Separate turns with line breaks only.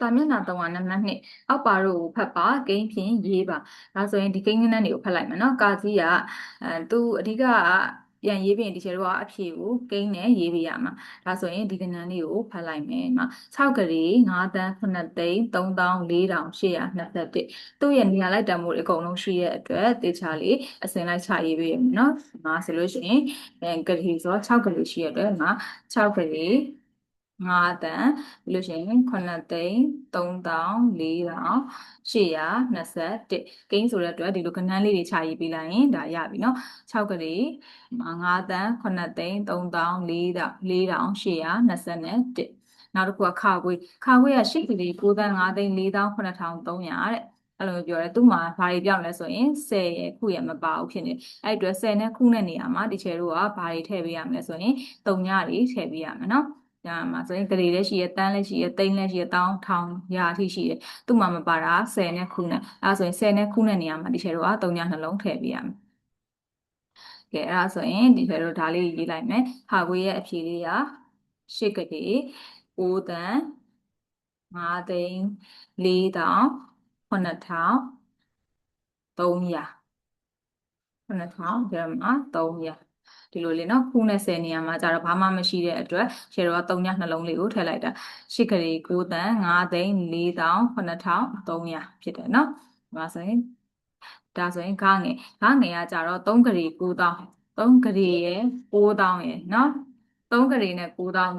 တာမျက်နှာ3ကနံပါတ်2အောက်ပါတို့ကိုဖတ်ပါဂိမ်းဖြင့်ရေးပါဒါဆိုရင်ဒီဂိမ်းကဏ္ဍတွေကိုဖတ်လိုက်မယ်နော်ကာကြီးကသူအဓိကပြန်ရေးပြင်ဒီချေတို့ကအဖြေကိုဂိမ်းနဲ့ရေးပြရမှာဒါဆိုရင်ဒီကဏ္ဍလေးကိုဖတ်လိုက်မယ်နော်6ကလေး9တန်း9သိန်း3421သူ့ရဲ့နေရာလိုက်တန်ဖိုးတွေအကုန်လုံးရှိရဲ့အတွက်တေချာလေးအစင်လိုက်ချရေးပေးရမယ်နော်ငါဆိုလို့ရှိရင်ကလေးဆိုတော့6ကလေးရှိရဲ့အတွက်ငါ6ကလေး9တန်းပြီးလို့ရှိရင်9သိန်း3421ဂိမ်းဆိုတဲ့အတွက်ဒီလိုကဏ္ဍလေးတွေခြာရေးပေးလိုက်ရင်ဒါရပြီเนาะ6ကလေး9တန်း9သိန်း3421နောက်တစ်ခုကခါခွေးက8ကလေး9တန်း9သိန်း49300တဲ့အဲ့လိုပြောတယ်သူ့မှာဘာတွေပြောင်းလဲဆိုရင်10ရဲ့ခုရဲ့မပါဘူးဖြစ်နေအဲ့အတွက်10နဲ့ခုနဲ့နေရာမှာဒီချေတို့ကဘာတွေထည့်ပေးရမလဲဆိုရင်3ညတွေထည့်ပေးရမယ်เนาะဒါမှဆိုရင်ဂရေလည်းရှိရတန်းလည်းရှိရသိန်းလည်းရှိရတောင်းထောင်ရာအထိရှိတယ်သူ့မှာမပါတာ10နဲ့ခုနဲ့အဲဒါဆိုရင်10နဲ့ခုနဲ့နေရာမှာဒီချေတို့က3ညနှလုံးထည့်ပေးရမယ်ကဲအဲ့ဒါဆိုရင်ဒီချေတို့ဒါလေးရေးလိုက်မယ်ဟာခွေးရဲ့အဖြေလေးက8ကတိ9တန်း5သိန်း4တောင်9300 9000ကျမှ300ဒီလိုလေးเนาะခုနဲ့10နေရာမှာကျတော့ဘာမှမရှိတဲ့အတွက်ရှယ်တော့3ညနှလုံးလေးကိုထည့်လိုက်တာ8ကလေး9တန်း5သိန်း49300ဖြစ်တယ်เนาะဒါဆိုရင်ဂငယ်ကကျတော့3ကလေး9000 3ကလေးရယ်9000ရယ်เนาะ3ကလေးနဲ့9000